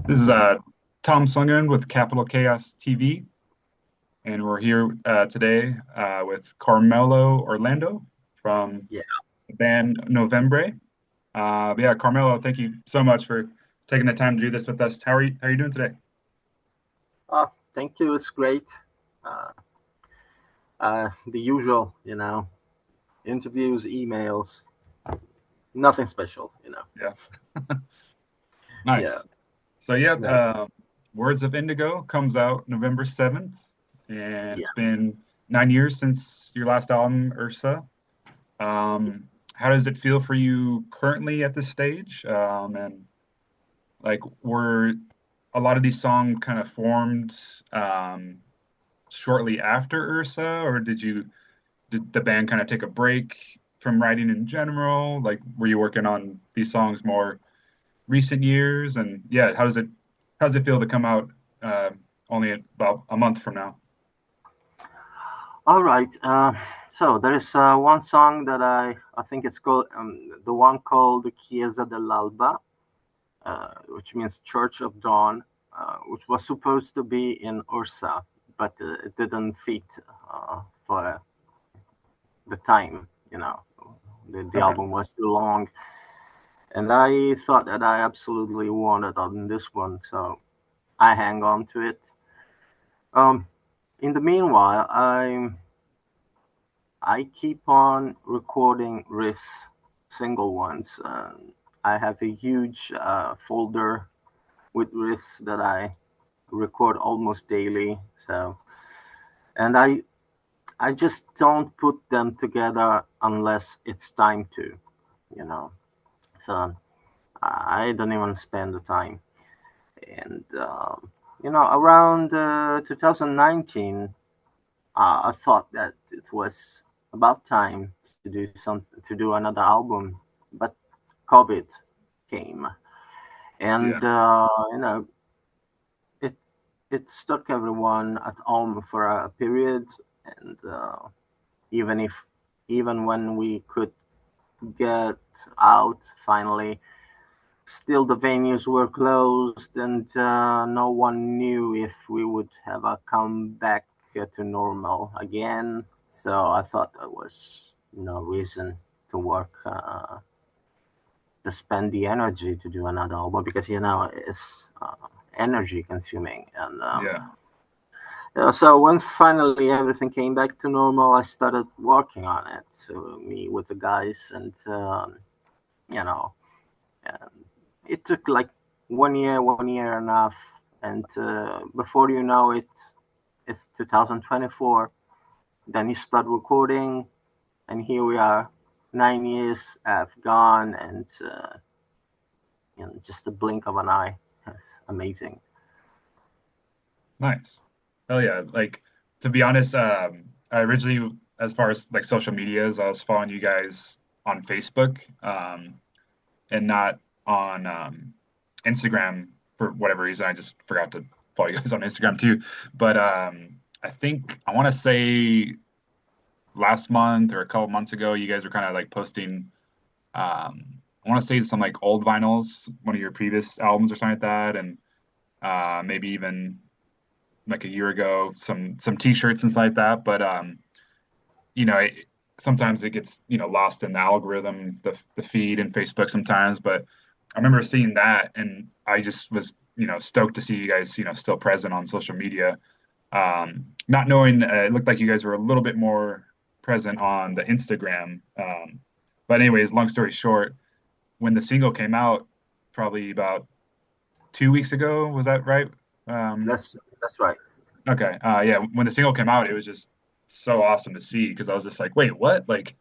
This is Tom Sundgren with Capital Chaos TV, and we're here today with Carmelo Orlando from Yeah. the band Novembre. But yeah, Carmelo, thank you so much for taking the time to do this with us. How are you doing today? Thank you. It's great. Uh, the usual, interviews, emails, nothing special. Yeah, Yeah. nice. So yeah, Nice. Words of Indigo comes out November 7th, and Yeah. it's been 9 years since your last album, Ursa. How does it feel for you currently at this stage? And like, were a lot of these songs kind of formed shortly after Ursa, or did the band kind of take a break from writing in general? Like, were you working on these songs more recent years? And yeah, how does it feel to come out uh, only about a month from now? All right. So there is one song that I think it's called the one called Chiesa dell'Alba, which means Church of Dawn, which was supposed to be in Ursa, but it didn't fit for the time. The Okay. album was too long, and I thought that I absolutely wanted on this one, so I hang on to it. Um, in the meanwhile, I keep on recording riffs, single ones. I have a huge folder with riffs that I record almost daily. So, and I just don't put them together unless it's time to, you know. So I don't even spend the time. And around 2019, I thought that it was about time to do another album, but COVID came, Yeah. and it it stuck everyone at home for a period, and even if even when we could get out finally, still the venues were closed, and no one knew if we would ever come back to normal again. So I thought there was no reason to work, to spend the energy to do another album, because it's energy consuming. And Yeah. yeah, so when finally everything came back to normal, I started working on it. So me with the guys, and you know, and it took like 1 year, 1 year and a half, and before you know it, it's 2024. Then you start recording, and here we are. 9 years have gone, and just a blink of an eye. It's amazing. Nice. Hell yeah. Like, to be honest, I originally, as far as like social medias, I was following you guys on Facebook, and not on Instagram for whatever reason. I just forgot to follow you guys on Instagram too. But I think I want to say last month or a couple months ago, you guys were kind of like posting. I want to say some like old vinyls, one of your previous albums or something like that, and maybe even like a year ago, some T-shirts and stuff like that. But you know, sometimes it gets lost in the algorithm, the feed in Facebook sometimes. But I remember seeing that, and I just was stoked to see you guys still present on social media. Not knowing it looked like you guys were a little bit more present on the Instagram. But anyways, long story short, when the single came out, probably about 2 weeks ago, was that right? Um, That's right. Okay. Yeah. When the single came out, it was just so awesome to see because I was just like, wait, what? Like,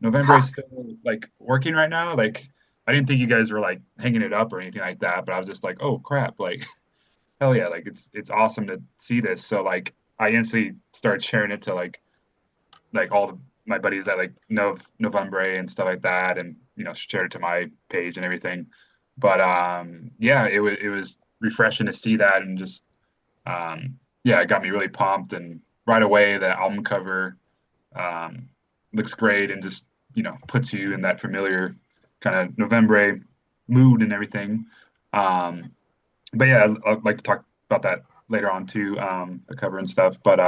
November is still like working right now? Like, I didn't think you guys were like hanging it up or anything like that, but I was just like, oh crap! Like, hell yeah! Like, it's awesome to see this. So like, I instantly started sharing it to like all my buddies that like know November and stuff like that, and shared it to my page and everything. But yeah, it was refreshing to see that and just yeah, it got me really pumped. And right away, the album cover um, looks great and just puts you in that familiar kind of November mood and everything. Um, but yeah, I'd like to talk about that later on too, the cover and stuff. But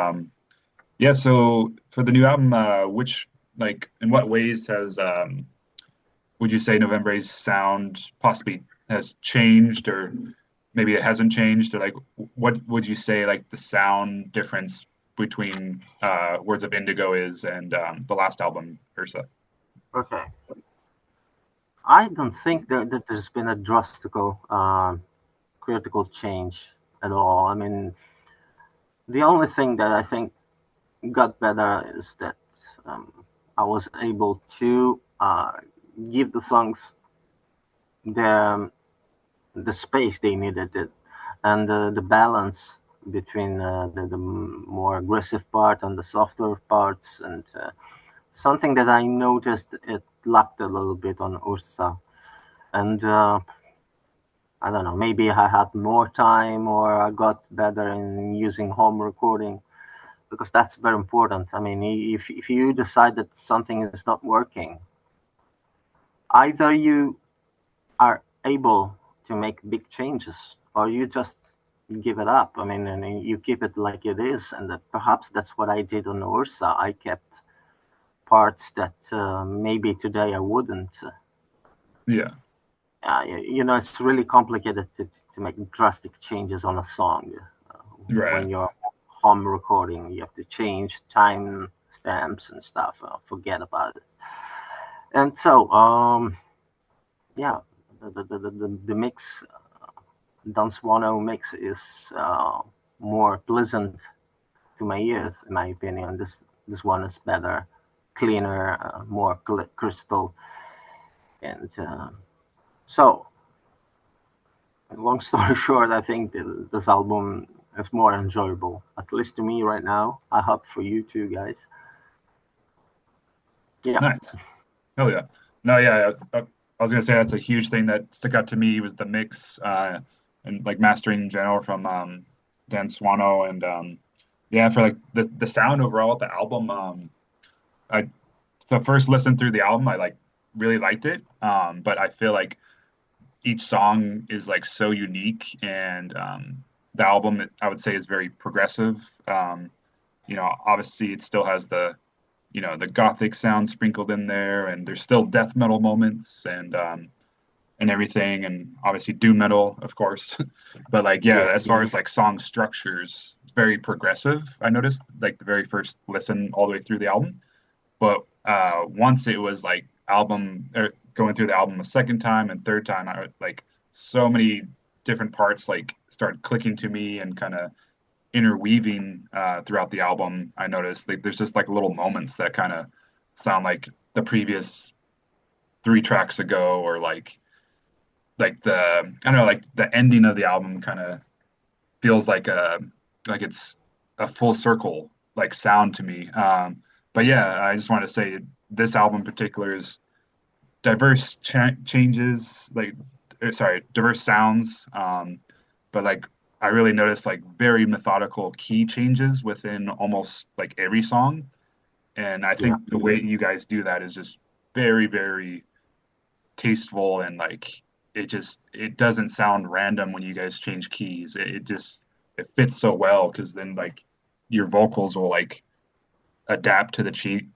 yeah, so for the new album, which like in what ways has would you say Novembre's sound possibly has changed, or maybe it hasn't changed, or like what would you say like the sound difference between Words of Indigo is and the last album, Ursa? Okay. I don't think that there's been a drastical critical change at all. I mean, the only thing that I think got better is that um, I was able to give the songs the space they needed, it, and the balance between the more aggressive part and the softer parts, and something that I noticed it lacked a little bit on Ursa. And I don't know, maybe I had more time or I got better in using home recording, because that's very important. I mean, if you decide that something is not working, either you are able to make big changes or you just give it up. I mean, and you keep it like it is. And perhaps that's what I did on Ursa. I kept parts that maybe today I wouldn't. Yeah, It's really complicated to make drastic changes on a song. When right. you're home recording, you have to change time stamps and stuff. Forget about it. And so, yeah, the mix, Dan Swano mix is more pleasant to my ears, in my opinion. This one is better, cleaner, more crystal, and so long story short, I think this album is more enjoyable, at least to me right now. I hope for you too, guys. Yeah, Nice. Hell yeah. No, yeah, I was gonna say that's a huge thing that stuck out to me was the mix and like mastering in general from Dan Swano and yeah, for like the sound overall of the album. I so first listen through the album, I like really liked it. But I feel like each song is like so unique and the album I would say is very progressive. Obviously it still has the gothic sound sprinkled in there, and there's still death metal moments and everything, and obviously doom metal, of course. But like, yeah, yeah, as far as like song structures, it's very progressive. I noticed like the very first listen all the way through the album, but once it was like album or going through the album a second time and third time, I like so many different parts like started clicking to me and kind of interweaving throughout the album. I noticed like there's just like little moments that kind of sound like the previous three tracks ago, or like the I don't know, like the ending of the album kind of feels like it's a full circle like sound to me. But yeah, I just want to say this album in particular is diverse changes, like sorry, diverse sounds. But like I really noticed like very methodical key changes within almost like every song. And I yeah, think the way you guys do that is just very, very tasteful and like it doesn't sound random when you guys change keys. It just it fits so well because then like your vocals will like adapt to the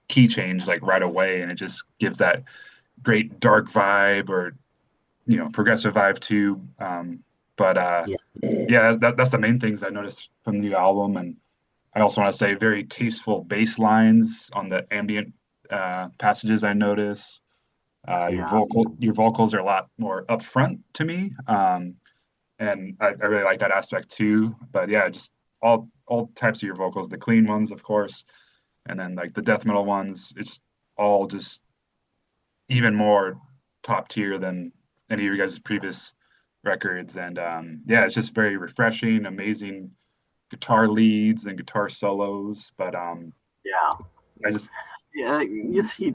key change like right away, and it just gives that great dark vibe or progressive vibe too. But yeah, yeah, that's the main things I noticed from the new album, and I also want to say very tasteful bass lines on the ambient passages. I notice yeah, your vocals are a lot more upfront to me, and I really like that aspect too. But yeah, just all types of your vocals, the clean ones, of course, and then like the death metal ones. It's all just even more top tier than any of your guys' previous records. And yeah, it's just very refreshing, amazing guitar leads and guitar solos. But yeah. I just Yeah, you see,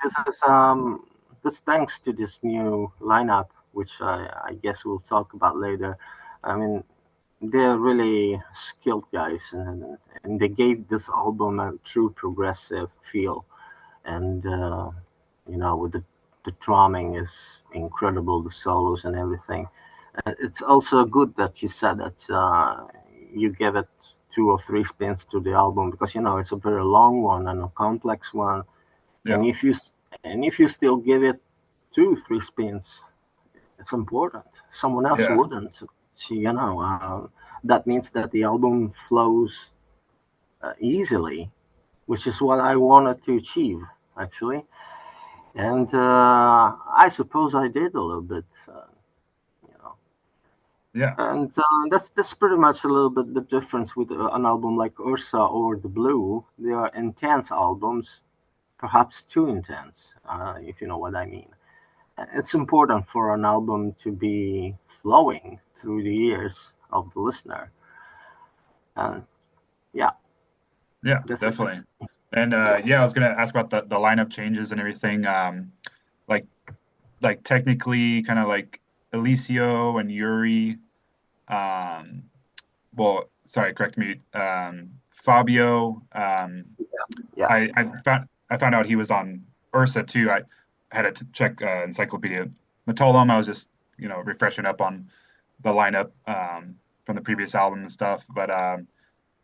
this thanks to this new lineup, which I guess we'll talk about later. I mean, they're really skilled guys, and they gave this album a true progressive feel. And with the drumming is incredible, the solos and everything. It's also good that you said that you give it 2 or 3 spins to the album, because it's a very long one and a complex one. Yeah. And if you still give it 2 3 spins, it's important. Someone else Yeah. wouldn't. So, that means that the album flows easily, which is what I wanted to achieve, actually. And I suppose I did a little bit, you know. Yeah. And that's pretty much a little bit the difference with an album like Ursa or The Blue. They are intense albums, perhaps too intense, if you know what I mean. It's important for an album to be flowing through the ears of the listener. And yeah, Yeah, that's it. definitely. And yeah, I was gonna ask about the lineup changes and everything. Like technically, kind of like Eliseo and Yuri. Um, well, sorry, correct me. Fabio. Yeah, I found out he was on Ursa too. I had to check Encyclopedia Matolum. I was just refreshing up on the lineup from the previous album and stuff. But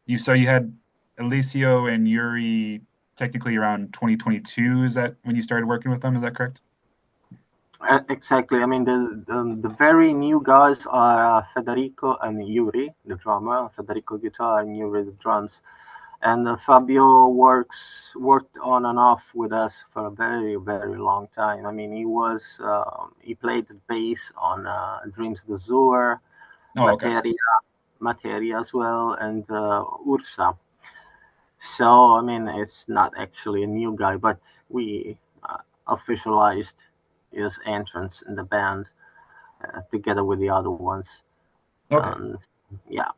you had Eliseo and Yuri technically around 2022. Is that when you started working with them? Is that correct? exactly. I mean, the very new guys are Federico and Yuri, the drummer, Federico guitar and Yuri the drums. And Fabio worked on and off with us for a very very long time. I mean, he played the bass on Dreams d'Azur, Oh, okay. Materia as well, and Ursa. So I mean, it's not actually a new guy, but we officialized his entrance in the band together with the other ones. Okay. Um, yeah.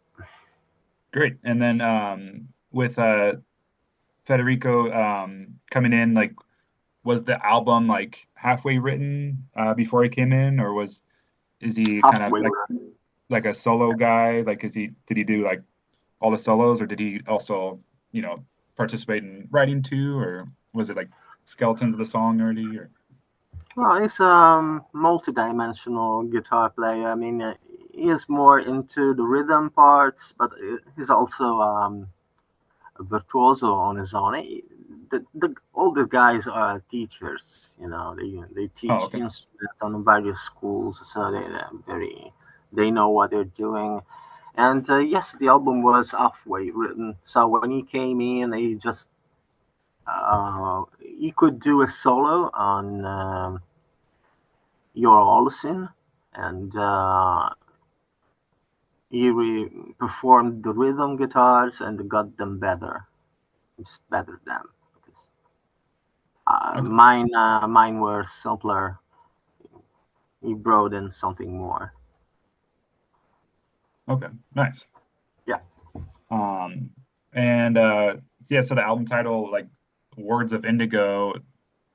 Great. And then with Federico coming in, like, was the album like halfway written before he came in, or is he kind of Halfway. like a solo guy? Like, did he do like all the solos, or did he also, participate in writing too, or was it like skeletons of the song already? Or Well, he's multi-dimensional guitar player. I mean, he is more into the rhythm parts, but he's also a virtuoso on his own. All the guys are teachers. They oh, teach okay, instruments on various schools, so they know what they're doing. And yes, the album was halfway written. So when he came in, he could do a solo on. You're Olsen, and performed the rhythm guitars and got them better, just better them. Because okay, mine were simpler. He brought in something more. okay, nice. Yeah. Um, and yeah, so the album title, like Words of Indigo,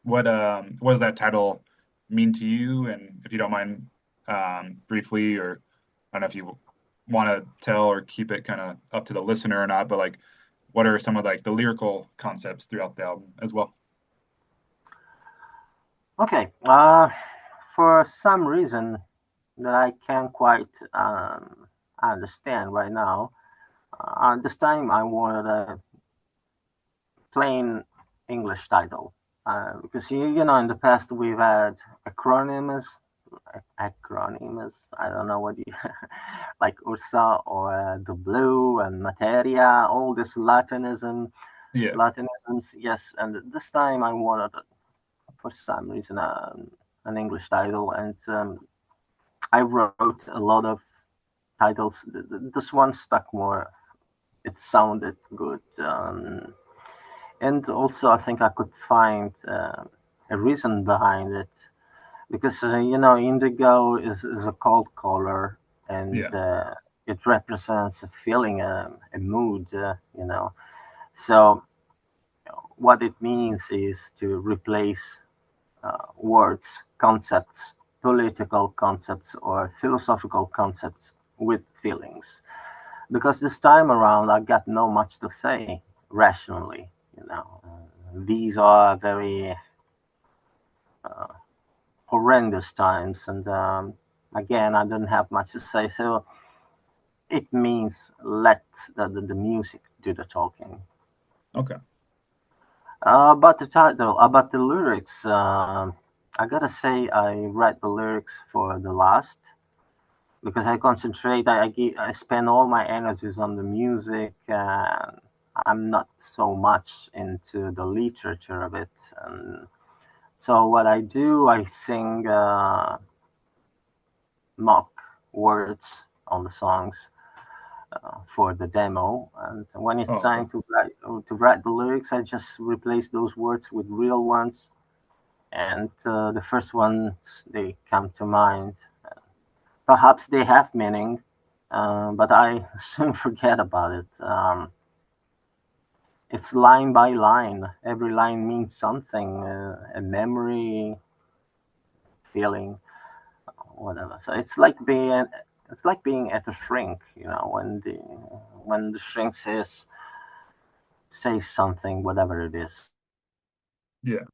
what does that title mean to you? And if you don't mind, briefly, or I don't know if you want to tell or keep it kind of up to the listener or not, but like, what are some of like the lyrical concepts throughout the album as well? Okay. For some reason that I can't quite understand right now, this time I wanted a plain English title. Because in the past we've had acronyms, I don't know what you like Ursa or the Blue and Materia, all this Yeah. Latinisms. Yes, and this time I wanted, for some reason, an English title, and I wrote a lot of titles. This one stuck more. It sounded good. And also I think I could find a reason behind it, because indigo is a cold color, and Yeah. it represents a feeling, a mood, so what it means is to replace words, concepts, political concepts or philosophical concepts with feelings, because this time around I got no much to say rationally. These are very horrendous times, and again, I don't have much to say. So it means let the music do the talking. Okay. About the title, about the lyrics, I gotta say I write the lyrics for the last because I concentrate. I spend all my energies on the music, and I'm not so much into the literature of it. And so what I do, I sing mock words on the songs for the demo, and when it's Oh, time to write the lyrics, I just replace those words with real ones, and the first ones they come to mind. Perhaps they have meaning, but I soon forget about it. It's line by line. Every line means something, a memory, feeling, whatever. So it's like being at a shrink. When the shrink says something, whatever it is, yeah.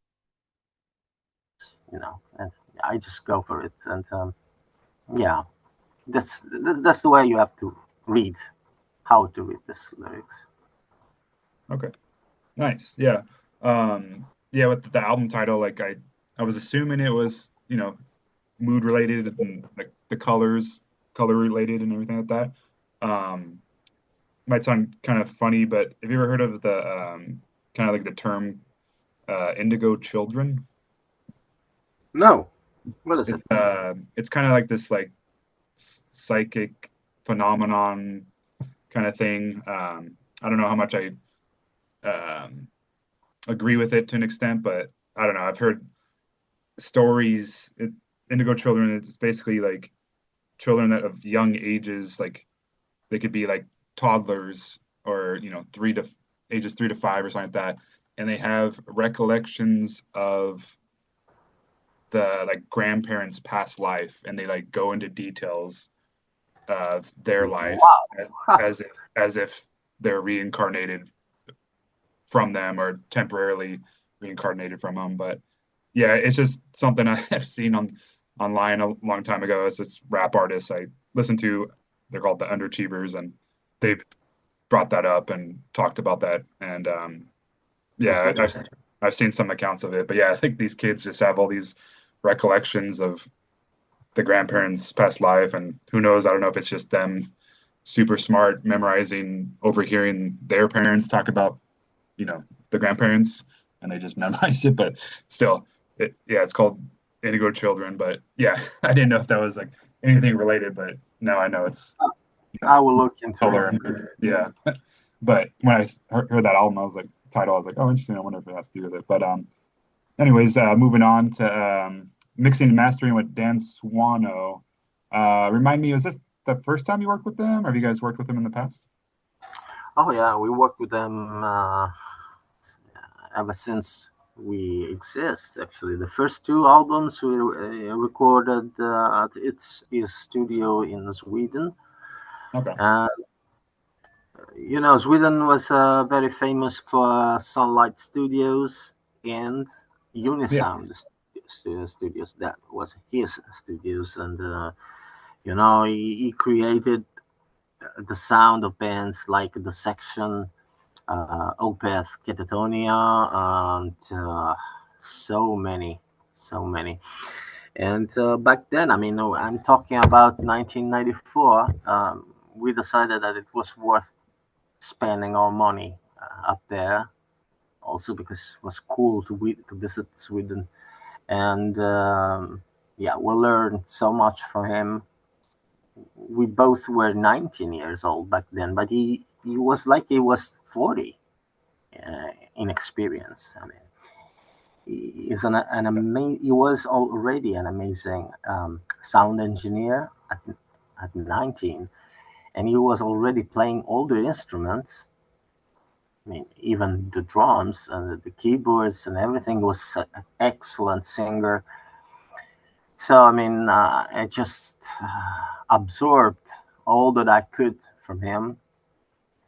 and I just go for it. And yeah, that's the way you have to read how to read this lyrics. Okay. Nice. Yeah. Yeah, with the album title, like I was assuming it was, mood related and like the color related and everything like that. Might sound kind of funny, but have you ever heard of the kind of like the term indigo children? No, what is it? It's kind of like this like psychic phenomenon kind of thing. I don't know how much I um agree with it to an extent, but I don't know. I've heard stories. Indigo children. It's basically like children that of young ages, like they could be like toddlers or ages 3 to 5 or something like that, and they have recollections of the like grandparents' past life, and they like go into details of their life Wow. as if they're reincarnated from them or temporarily reincarnated from them. But yeah, it's just something I've seen online a long time ago. It's this rap artist I listen to. They're called the Underachievers, and they've brought that up and talked about that. And That's yeah, I've interesting. I've seen some accounts of it. But yeah, I think these kids just have all these recollections of the grandparents' past life, and who knows? I don't know if it's just them super smart, memorizing, overhearing their parents talk about the grandparents, and they just memorize it. But still, yeah, it's called Indigo Children. But yeah, I didn't know if that was like anything related, but now I know it's I will look into it. color and yeah. But when I heard that album, I was like title, I was like, oh, interesting. I wonder if it has to do with it. But anyways, moving on to mixing and mastering with Dan Swano. Remind me, was this the first time you worked with them, or have you guys worked with them in the past? Oh yeah, we worked with them ever since we exist. Actually, the first two albums we recorded at its his studio in Sweden. Okay. Uh, Sweden was very famous for Sunlight Studios and Yeah. Unisound studios. That was his studios, and he created the sound of bands like the Section, Opeth, Catatonia, and so many, so many. And back then, I mean, I'm talking about 1994. We decided that it was worth spending our money up there, also because it was cool to visit Sweden. And yeah, we learned so much from him. We both were 19 years old back then, but he was like he was 40 in experience. I mean, he was already an amazing sound engineer at 19, and he was already playing all the instruments. I mean, even the drums and the keyboards and everything. Was an excellent singer. So I mean, I just absorbed all that I could from him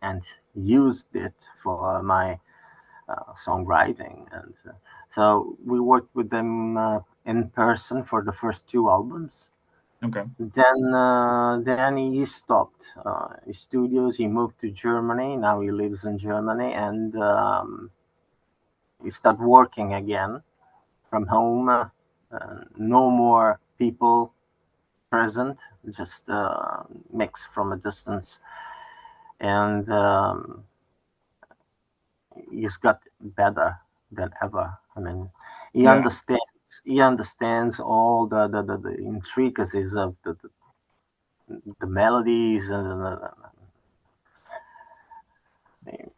and used it for my songwriting. And so we worked with them in person for the first two albums. Okay. Then he stopped his studios. He moved to Germany. Now he lives in Germany, and he started working again from home. No more people present, just mix from a distance, and he's got better than ever. I mean, he Yeah. understands. He understands all the intricacies of the melodies and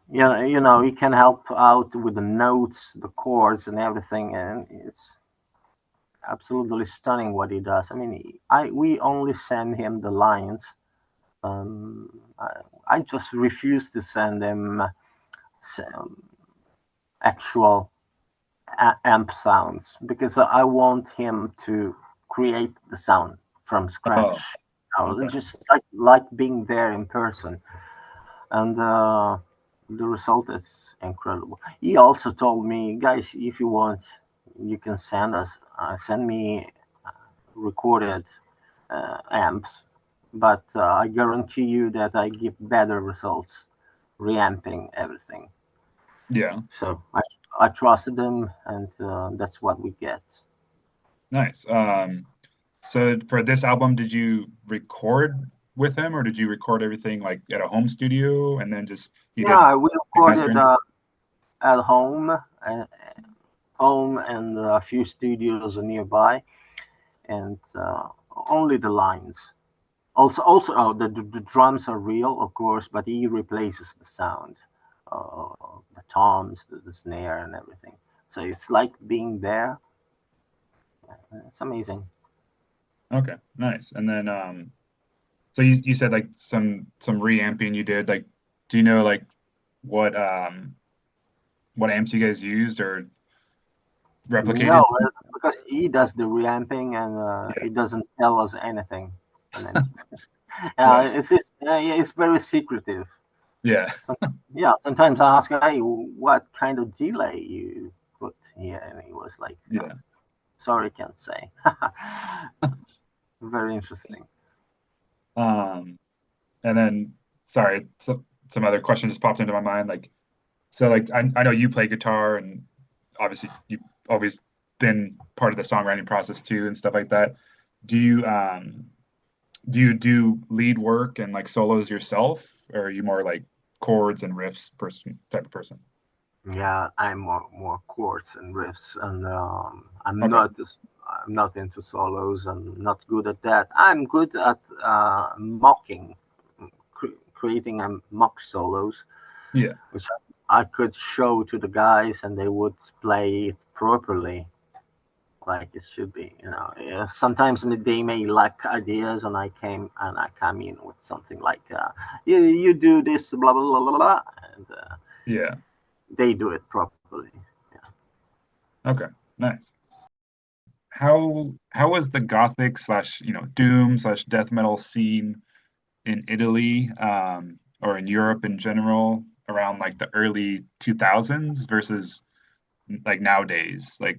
yeah, he can help out with the notes, the chords, and everything, and it's absolutely stunning what he does. I mean, we only send him the lines. I just refuse to send him some actual amp sounds because I want him to create the sound from scratch. Oh, okay. Just like being there in person, and the result is incredible. He also told me, guys, if you want, you can send me recorded amps, but I guarantee you that I give better results reamping everything. Yeah. So I trusted him, and that's what we get. Nice. So for this album, did you record with him, or did you record everything like at a home studio and then just you did Yeah, we like recorded mastering? at home and a few studios nearby, and only the lines. Also, oh, the drums are real, of course, but he replaces the sound, uh, the toms, the snare, and everything. So it's like being there. It's amazing. Okay, nice. And then so you said like some reamping you did. Like, do you know like what um what amps you guys used or replicated? No, because he does the reamping and Yeah. he doesn't tell us anything. I mean, Right. yeah, it's very secretive. Yeah. Yeah, sometimes I ask, hey, what kind of delay you put here? And he was like, Yeah. sorry, can't say. Very interesting. Um and then sorry, so, some other questions just popped into my mind. Like so like I know you play guitar and obviously you've always been part of the songwriting process too and stuff like that. Do you do you do lead work and like solos yourself, or are you more like chords and riffs person type of person? Yeah, I'm more chords and riffs, and Okay. I'm not into solos. I'm not good at that. I'm good at mocking, creating mock solos, Yeah. which I could show to the guys, and they would play it properly, like it should be. Yeah, sometimes they may lack ideas, and I come in with something like, you do this, blah blah blah blah, blah, and Yeah. they do it properly. Okay. Nice. How was the gothic slash doom slash death metal scene in Italy, or in Europe in general around like the early 2000s versus like nowadays? Like,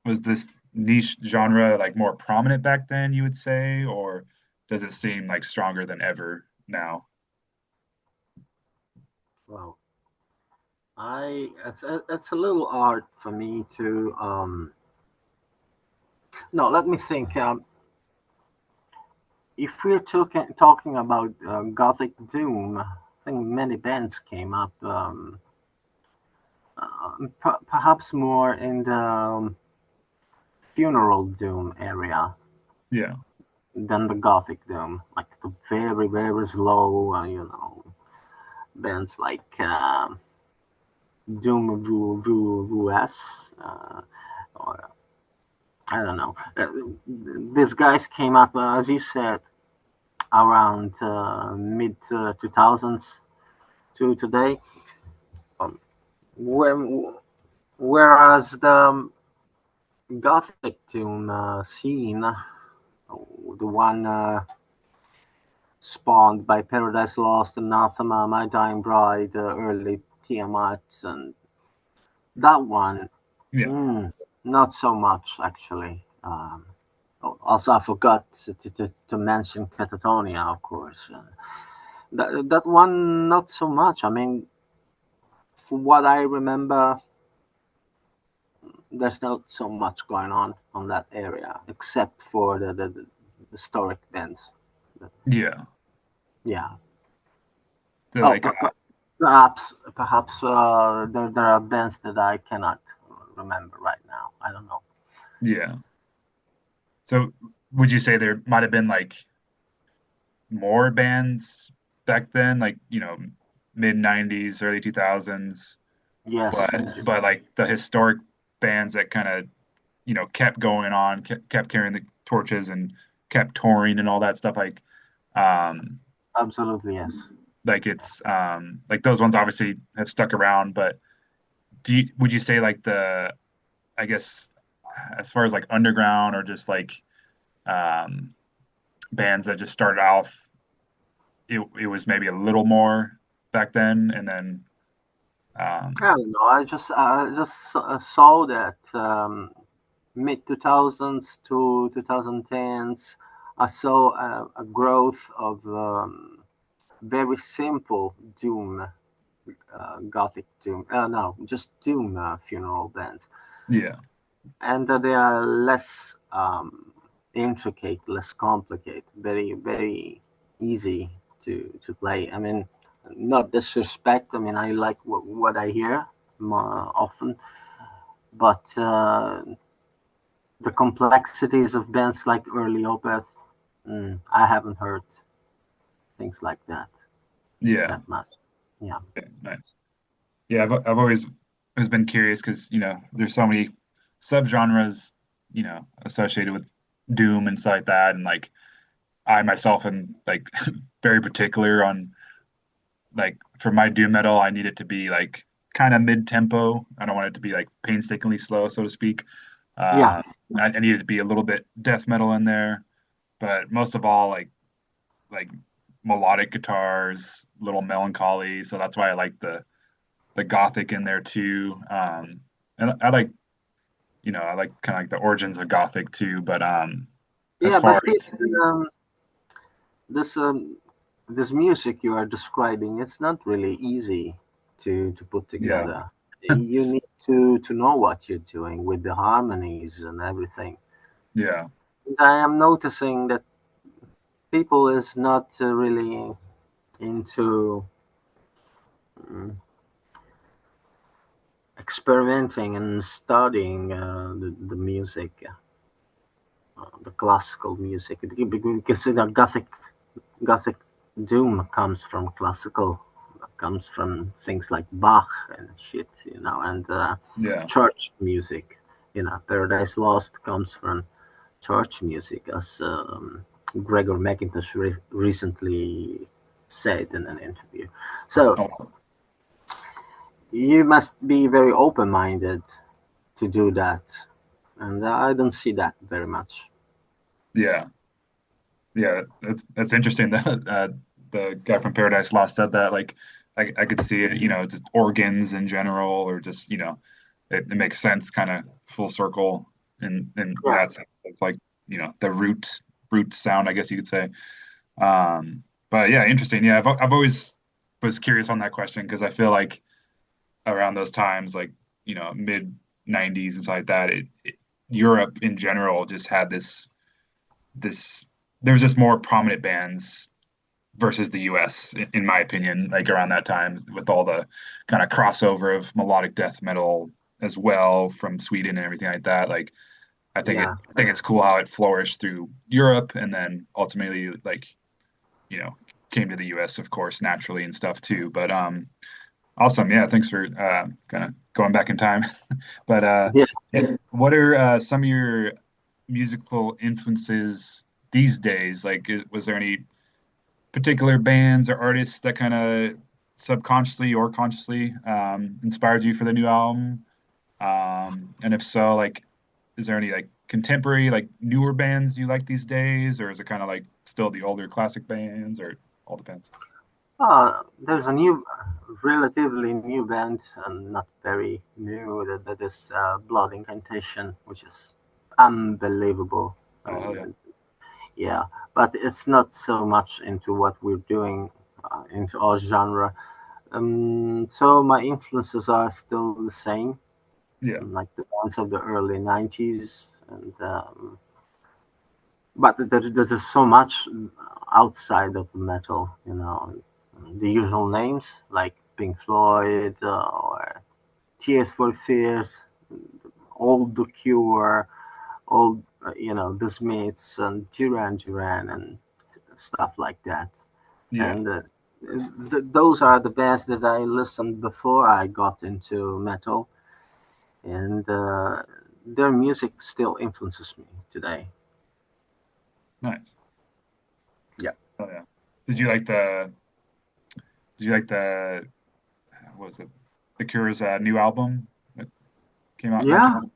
was this niche genre like more prominent back then, you would say, or does it seem like stronger than ever now? Well, it's a little hard for me to no. Let me think. If we're talking about Gothic Doom, I think many bands came up. Perhaps more in the funeral doom area Yeah. than the Gothic Doom, like the very very slow, bands like Doom Vs. Or I don't know. These guys came up, as you said, around mid 2000s to today. Um, when, whereas the Gothic Doom scene, the one spawned by Paradise Lost, Anathema, My Dying Bride, early Tiamat, and that one, Yeah. mm, not so much actually. Oh, also, I forgot to mention Catatonia, of course. That one, not so much. I mean, from what I remember, there's not so much going on that area, except for the historic bands. Yeah. Yeah. So Oh, like perhaps there are bands that I cannot remember right now. I don't know. yeah. So would you say there might have been like more bands back then, like, mid 90s, early 2000s, Yes, but like the historic bands that kind of, kept going on, kept carrying the torches and kept touring and all that stuff um absolutely yes. it's like those ones obviously have stuck around, but would you say like I guess as far as like underground or just like um bands that just started off, it was maybe a little more back then, and then I don't know. I just saw that mid 2000s to 2010s. I saw a growth of very simple doom, gothic doom. No, just doom funeral bands, yeah, and they are less intricate, less complicated, very easy to play. I mean, not disrespect. I mean, I like what I hear more often, but the complexities of bands like early Opeth, I haven't heard things like yeah, that much. Yeah, okay, nice. Yeah, I've always been curious because there's so many subgenres associated with Doom and stuff like that, and like I myself am like very particular on like for my Doom metal, I need it to be like kind of mid tempo. I don't want it to be like painstakingly slow, so to speak. yeah, Uh, I need it to be a little bit death metal in there, but most of all like melodic guitars, little melancholy. So that's why I like the gothic in there too. And I like I like kind of like the origins of gothic too. But as yeah. far But as um, this this music you are describing, it's not really easy to put yeah, together. You need to know what you're doing with the harmonies and everything. yeah, And I am noticing that people is not really into mm, experimenting and studying the music, the classical music, because Gothic Doom comes from classical, comes from things like Bach and shit, and yeah. church music. Paradise Lost comes from church music, as Gregor McIntosh recently said in an interview. So Oh, you must be very open-minded to do that, and I don't see that very much. yeah, yeah. That's interesting that the guy from Paradise Lost said that. Like, I could see it. Just organs in general, or just it makes sense, kind of full circle in Yeah, that sense. It's like the root sound, I guess you could say. But yeah, interesting. Yeah, I've always was curious on that question because I feel like around those times, like mid '90s and stuff like that, Europe in general just had this. There was just more prominent bands versus the U.S. In my opinion, like around that time with all the kind of crossover of melodic death metal as well from Sweden and everything like that. Like yeah, I think it's cool how it flourished through Europe and then ultimately like you know came to the U.S. of course naturally and stuff too. But awesome, yeah. Thanks for kind of going back in time. But yeah. what are some of your musical influences these days? Like, was there any particular bands or artists that kind of subconsciously or consciously inspired you for the new album? And if so, like, is there any like contemporary, like newer bands you like these days, or is it kind of like still the older classic bands, or all depends? There's a new, relatively new band, and not very new, that is Blood Incantation, which is unbelievable. Oh, hell yeah. Yeah, but it's not so much into what we're doing, into our genre. So my influences are still the same, Yeah. like the ones of the early '90s, and but there's just so much outside of metal, the usual names like Pink Floyd or Tears for Fears, old The Cure, old The Smiths and Duran Duran and stuff like that. Yeah. And those are the bands that I listened before I got into metal, and their music still influences me today. Nice. Yeah. Oh yeah. Did you like the did you like the what was it? The Cure's new album that came out in Yeah, 1990?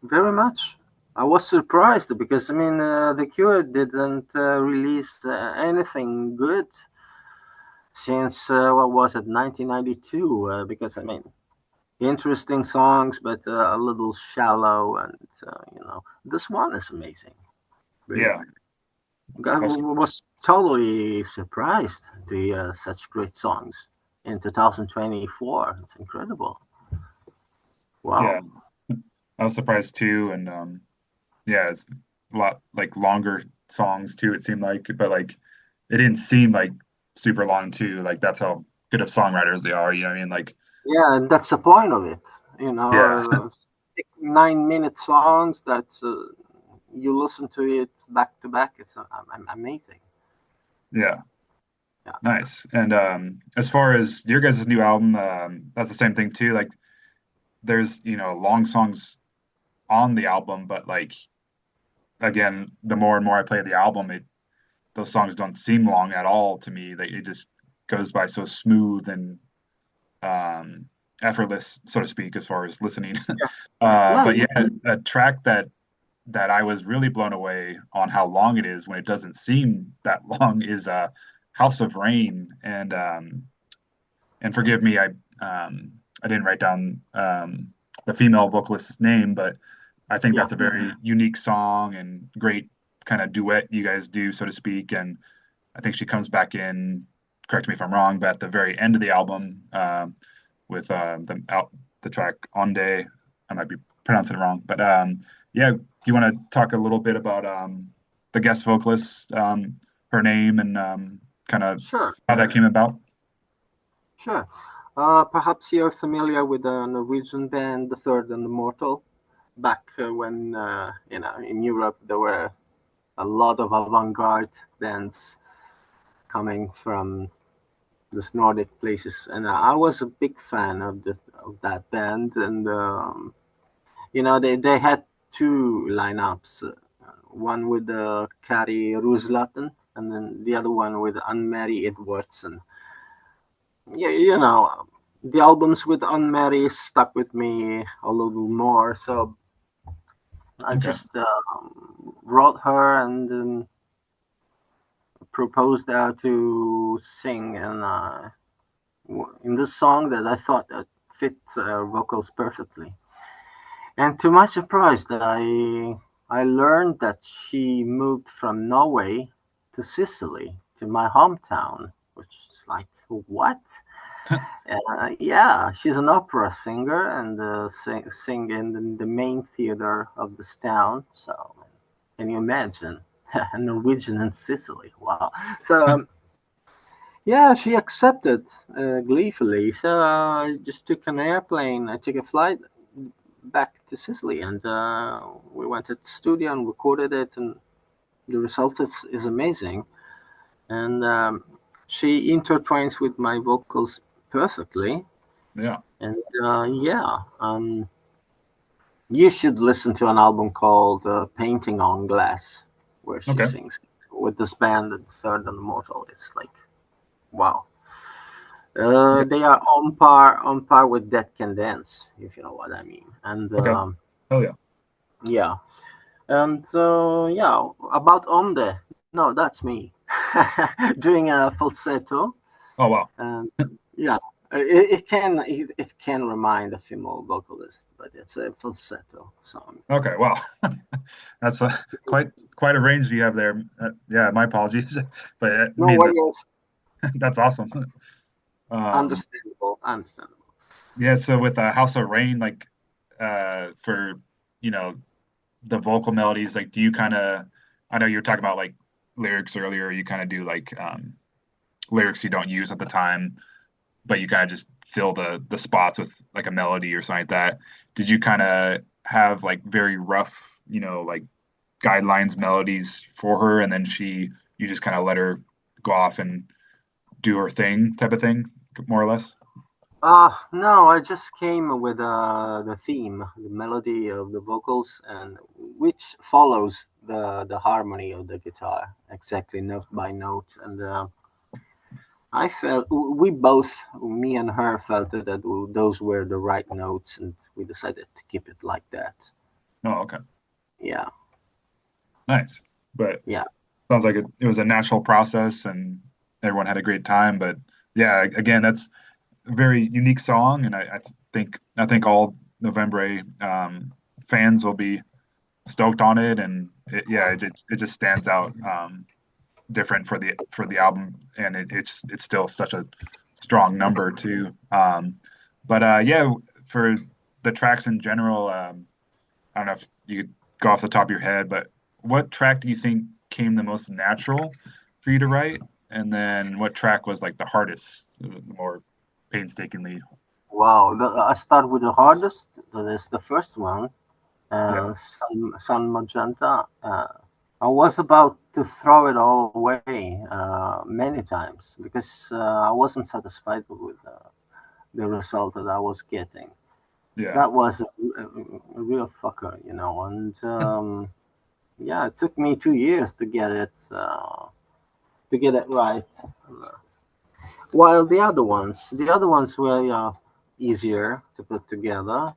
very much. I was surprised because I mean, The Cure didn't release anything good since what was it, 1992? Because I mean, interesting songs, but a little shallow, and this one is amazing. Really, Yeah. I Also, was totally surprised to hear such great songs in 2024. It's incredible. yeah. Wow. I was surprised too, and yeah, it's a lot like longer songs too, it seemed like, but like it didn't seem like super long too. Like that's how good of songwriters they are, you know what I mean? Like, Yeah, and that's the point of it. yeah, 9-minute songs that's you listen to it back to back. It's amazing. yeah. Yeah. Nice. And as far as your guys' new album, that's the same thing too. Like there's, long songs on the album, but like again, the more and more I play the album, those songs don't seem long at all to me. Like it just goes by so smooth and um effortless, so to speak, as far as listening. Yeah. Yeah. But yeah, a track that I was really blown away on how long it is when it doesn't seem that long is House of Rain. And forgive me, I didn't write down the female vocalist's name, but I think Yeah. that's a very unique song and great kind of duet you guys do, so to speak. And I think she comes back in, correct me if I'm wrong, but at the very end of the album with the track Onde. I might be pronouncing it wrong, but yeah. Do you want to talk a little bit about the guest vocalist, her name, and kind of Sure. how that came about? Sure. Perhaps you're familiar with the Norwegian band, The Third and the Mortal. Back when in Europe there were a lot of avant-garde bands coming from these Nordic places, and I was a big fan of that band. And they had two lineups, one with Kari Ruslaten, and then the other one with Anne-Marie Edwardsen. Yeah, the albums with Anne-Marie stuck with me a little more, so I Okay. just wrote her and proposed her to sing in this song that I thought that fit vocals perfectly. And to my surprise, that I learned that she moved from Norway to Sicily, to my hometown, which is like, what? Yeah, she's an opera singer and sing in the main theater of this town. So, can you imagine? A Norwegian in Sicily. Wow. So, yeah, she accepted gleefully. So, I just took an airplane. I took a flight back to Sicily, and we went to the studio and recorded it, and the result is amazing. And she intertwines with my vocals perfectly. Yeah. And yeah, you should listen to an album called Painting on Glass, where she Okay. sings with this band, The Third and Immortal. It's like, wow. Yeah. They are on par with Dead Can Dance, if you know what I mean. And Okay. Oh yeah. yeah, and yeah, about Onde, no, that's me doing a falsetto, Oh wow. and yeah, It can remind a female vocalist, but it's a falsetto song. Okay, wow. That's a quite a range you have there. Yeah, my apologies, but I No mean worries. that's awesome. Um, Understandable. Understandable. yeah, so with House of Rain, like for you know the vocal melodies, like do you kind of, I know you were talking about like lyrics earlier, you kind of do like lyrics you don't use at the time, but you kind of just fill the spots with like a melody or something like that. Did you kind of have like very rough, like guidelines melodies for her, and then you just kind of let her go off and do her thing type of thing, more or less? No, I just came with the theme, the melody of the vocals, and which follows the harmony of the guitar exactly note by note. And I felt we both, me and her, felt that those were the right notes, and we decided to keep it like that. Oh, okay, Yeah, nice. But yeah. sounds like it was a natural process, and everyone had a great time. But yeah, again, that's a very unique song, and I think all Novembre fans will be stoked on it, and yeah, it just stands out different for the album, and it's still such a strong number too. But yeah, for the tracks in general, I don't know if you could go off the top of your head, but what track do you think came the most natural for you to write? And then what track was like the hardest, the more painstakingly? Wow, I start with the hardest. That is the first one, Yeah, Sun Magenta. I was about to throw it all away many times because I wasn't satisfied with the result that I was getting. yeah, That was a real fucker, you know. And yeah, it took me 2 years to get it right. While the other ones were easier to put together,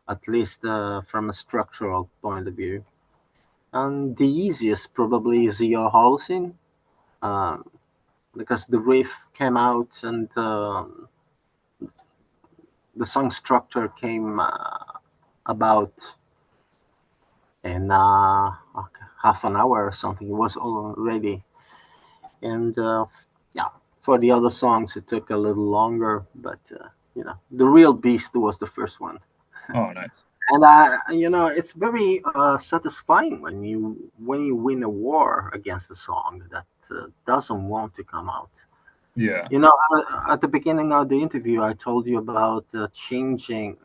at least from a structural point of view. And the easiest probably is your housing, um, because the riff came out and the song structure came about in half an hour or something. It was already, and yeah, for the other songs it took a little longer, but the real beast was the first one. oh, nice. And it's very satisfying when you win a war against a song that doesn't want to come out. Yeah, At the beginning of the interview, I told you about changing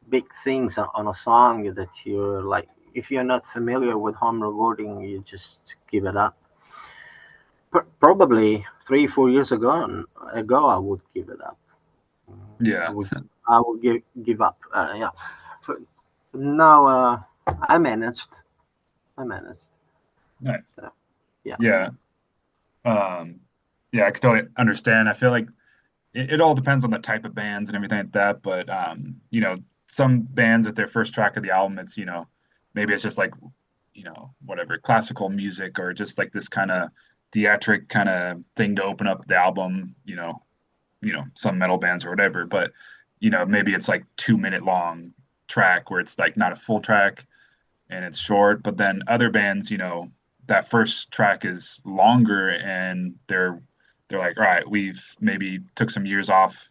big things on a song that you're like, if you're not familiar with home recording, you just give it up. Probably 3 4 years ago, I would give it up. I yeah, would I would give up. Yeah. For, now I managed. I managed. nice. So, yeah. Yeah, um, yeah, I can totally understand. I feel like it all depends on the type of bands and everything like that. But some bands at their first track of the album, it's maybe it's just like whatever classical music or just like this kind of theatric kind of thing to open up the album. Some metal bands or whatever. But maybe it's like 2 minute long track where it's like not a full track and it's short. But then other bands, that first track is longer and they're like, all right, we've maybe took some years off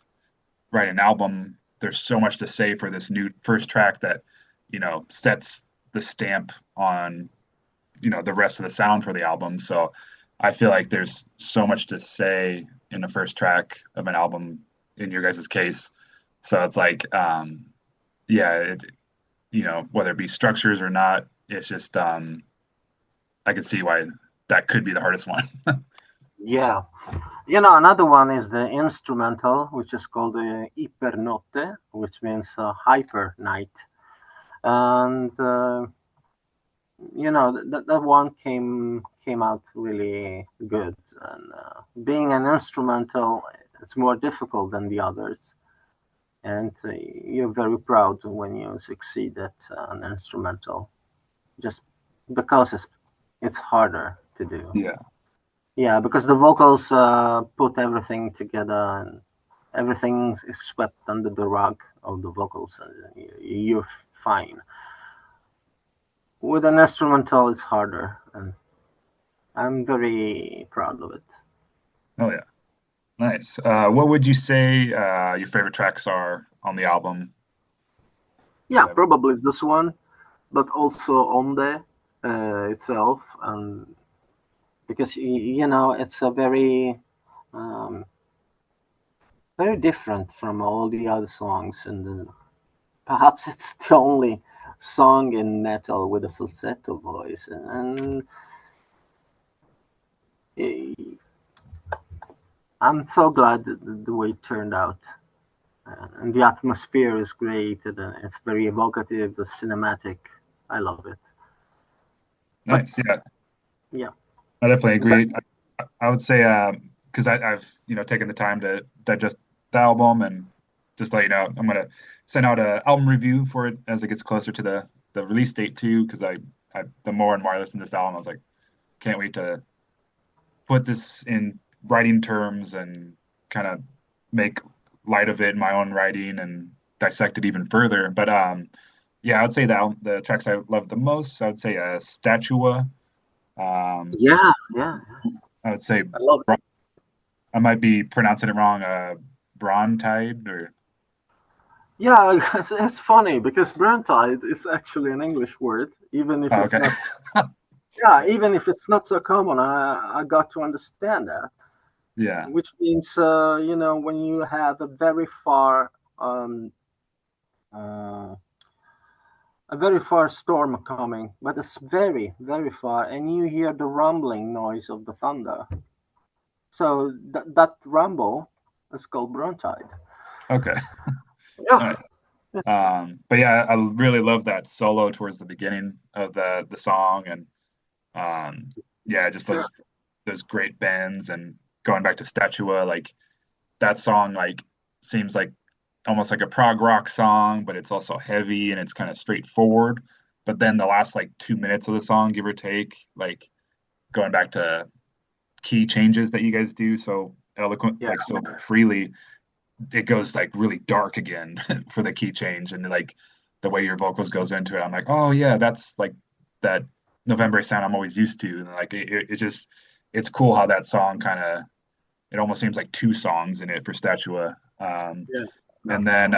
write an album, there's so much to say for this new first track that, sets the stamp on, the rest of the sound for the album. So I feel like there's so much to say in the first track of an album in your guys' case. So it's like, yeah, whether it be structures or not, it's just, I can see why that could be the hardest one. Yeah. Another one is the instrumental, which is called the Ipernotte, which means hyper night. And that one came out really good. And being an instrumental, it's more difficult than the others. And you're very proud when you succeed at an instrumental, just because it's harder to do. Yeah. Yeah, because the vocals put everything together, everything is swept under the rug of the vocals, and you're fine. With an instrumental, it's harder, and I'm very proud of it. Oh yeah, nice. What would you say your favorite tracks are on the album? Yeah, probably this one, but also Onde itself, and because it's a um, very different from all the other songs, and perhaps it's the only song in metal with a falsetto voice, and I'm so glad that the way it turned out. And the atmosphere is great, and it's very evocative, the cinematic. I love it. But Nice. Yeah, yeah, I definitely the best. agree. I would say because I've taken the time to digest the album and just let you know I'm gonna send out a album review for it as it gets closer to the release date too. Because I the more and more I listen to this album, I was like, can't wait to put this in writing terms and kind of make light of it in my own writing and dissect it even further. But yeah, I would say that the tracks I love the most, I would say Statua. Um, Yeah, yeah, I would say I love it. I might be pronouncing it wrong. Brontide or Yeah, it's funny because Burntide is actually an English word, even if oh, it's okay, not. Yeah, even if it's not so common, I got to understand that, yeah, which means when you have um, uh, a very far storm coming, but it's very very far, and you hear the rumbling noise of the thunder. So that rumble is called Burntide. okay, all Yeah, right. But yeah, I really love that solo towards the beginning of the song, and um, yeah, just sure. those great bends and going back to Statua, like that song, like seems like almost like a prog rock song, but it's also heavy and it's kind of straightforward. But then the last like 2 minutes of the song, give or take, like going back to key changes that you guys do so eloquent, Yeah, like so freely, it goes like really dark again for the key change and like the way your vocals goes into it. I'm like, oh yeah, that's like that Novembre sound I'm always used to. And like it just it's cool how that song kind of it almost seems like two songs in it for Statua. yeah, no, And then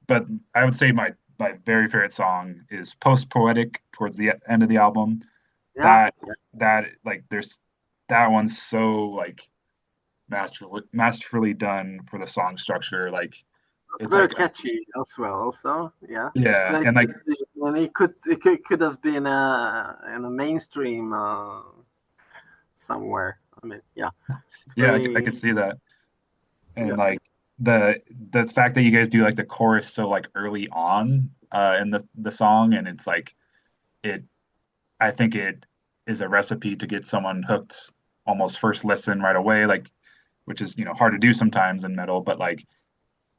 but I would say my very favorite song is Post Poetic towards the end of the album. yeah, That yeah. that like there's that one's so like masterfully done for the song structure. Like It's it's very like catchy as well. Also, yeah, it's yeah, very and like catchy, and it could have been in a mainstream somewhere. I mean, yeah, it's yeah, I could very see that. yeah, And like the the fact that you guys do like the chorus so like early on in the song and it's like it I think it is a recipe to get someone hooked almost first listen right away, like which is hard to do sometimes in metal, but like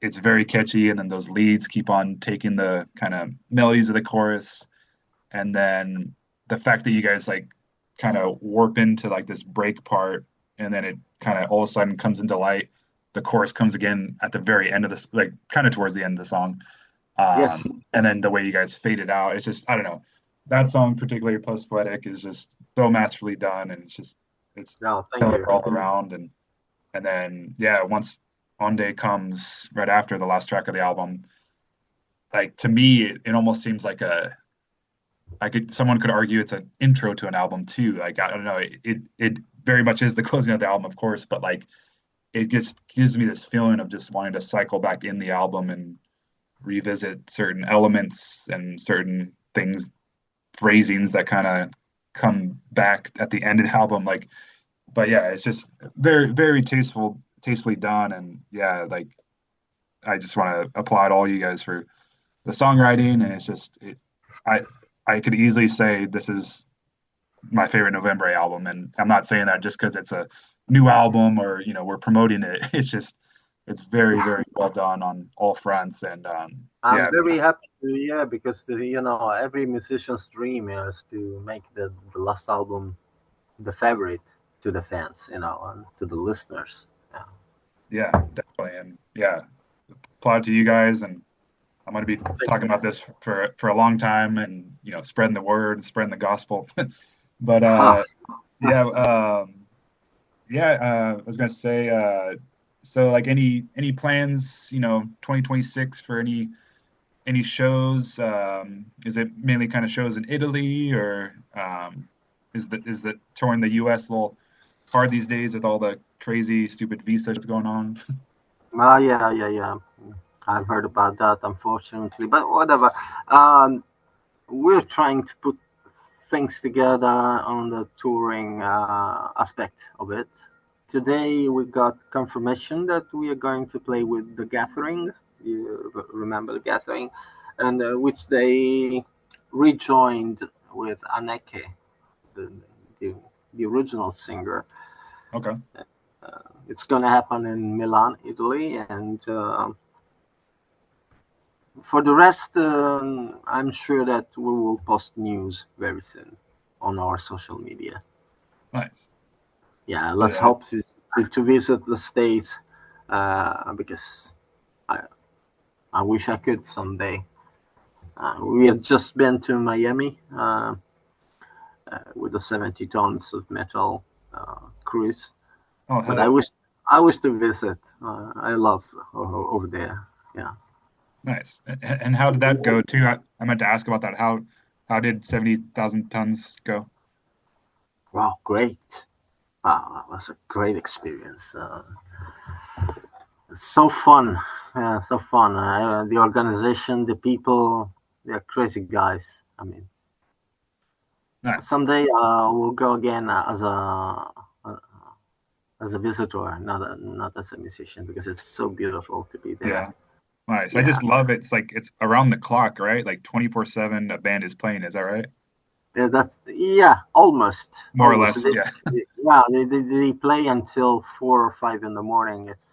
it's very catchy, and then those leads keep on taking the kind of melodies of the chorus, and then the fact that you guys like kind of warp into like this break part, and then it kind of all of a sudden comes into light. The chorus comes again at the very end of this, like kind of towards the end of the song, yes, and then the way you guys fade it out, it's just I don't know. That song, particularly Post Poetic, is just so masterfully done, and it's no, thank killer you. all around. And then yeah, once On Day comes right after the last track of the album, like to me, it almost seems like someone could argue it's an intro to an album too. Like I don't know, it very much is the closing of the album, of course, but like it just gives me this feeling of just wanting to cycle back in the album and revisit certain elements and certain things, phrasings that kind of come back at the end of the album. Like, but yeah, it's just very tastefully done, and yeah, like I just want to applaud all you guys for the songwriting, and I I could easily say this is my favorite November album, and I'm not saying that just because it's a new album or we're promoting it. It's just it's very well done on all fronts, and I'm yeah, very happy to hear because every musician's dream is to make the last album the favorite to the fans, and to the listeners. Yeah. Yeah, definitely. And yeah, applaud to you guys. And I'm going to be Thank talking you. about this for a long time, and spreading the word, spreading the gospel. But Ha. yeah, I was gonna say, so like any plans, 2026 for any shows? Is it mainly kind of shows in Italy, or is the touring the U.S. a little hard these days with all the crazy, stupid visas going on? Yeah. I've heard about that, unfortunately, but whatever. Um, we're trying to put things together on the touring aspect of it. Today we got confirmation that we are going to play with the Gathering. You remember the Gathering, and which they rejoined with Anneke, the, the, the original singer. Okay, It's going to happen in Milan, Italy, and for the rest, I'm sure that we will post news very soon on our social media. nice. Yeah, Oh let's yeah, hope to visit the States because I, I wish I could someday. We have just been to Miami with the 70 tons of metal cruise, oh but hell yeah, I wish to visit. I love over there. Yeah. nice. And how did that go too? I meant to ask about that. How did 70,000 tons go? Wow, great. Wow, that was a great experience. So fun. Yeah, so fun. The organization, the people, they're crazy guys. I mean, Nice. someday we'll go again uh, as a visitor, not as a musician, because it's so beautiful to be there. Yeah. Nice. I Yeah, just love it. It's like it's around the clock, right? Like 24/7 a band is playing, is that right? yeah, that's yeah, almost, More or almost. less, yeah. Yeah, they play until 4 or 5 in the morning. It's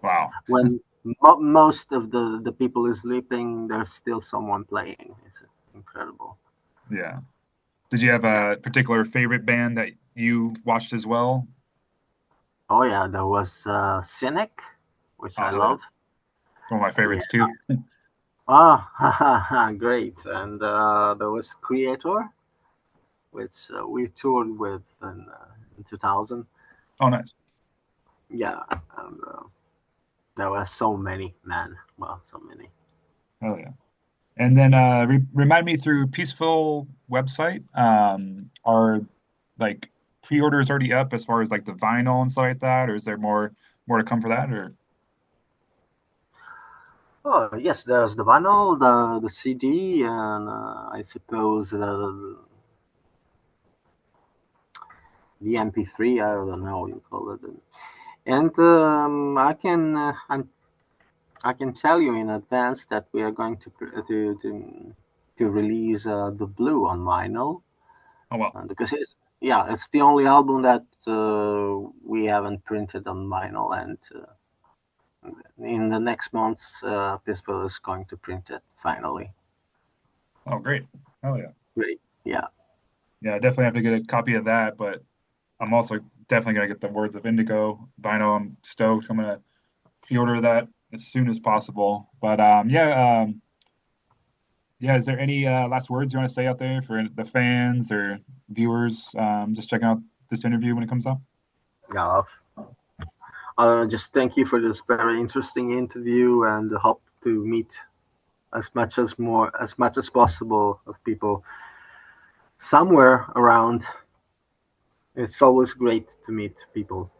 Wow. when most of the people is sleeping. There's still someone playing. It's incredible. Yeah. Did you have Yeah. a particular favorite band that you watched as well? Oh yeah, there was Cynic, which Oh, I hell yeah. love. One of my Yeah. favorites too. Ah, great. And there was Creator, which we toured with in 2000. Oh, nice. Yeah, and there were so many, man. Well, so many. Hell yeah. And then remind me through Peaceful website, are like pre-orders already up as far as like the vinyl and stuff like that, or is there more to come for that? Or Oh yes, there's the vinyl, the CD, and I suppose the MP3. I don't know what you call it. And I can tell you in advance that we are going to release the blue on vinyl oh well. because it's the only album that we haven't printed on vinyl, and in the next months, Pittsburgh is going to print it finally. Oh great. Hell yeah. Great, yeah. Yeah, I definitely have to get a copy of that, but I'm also definitely gonna get the Words of Indigo vinyl. I'm stoked. I'm gonna pre-order that as soon as possible. But yeah. Is there any last words you want to say out there for the fans or viewers just checking out this interview when it comes out? Yeah, just thank you for this very interesting interview, and hope to meet as much as possible of people somewhere around. It's always great to meet people.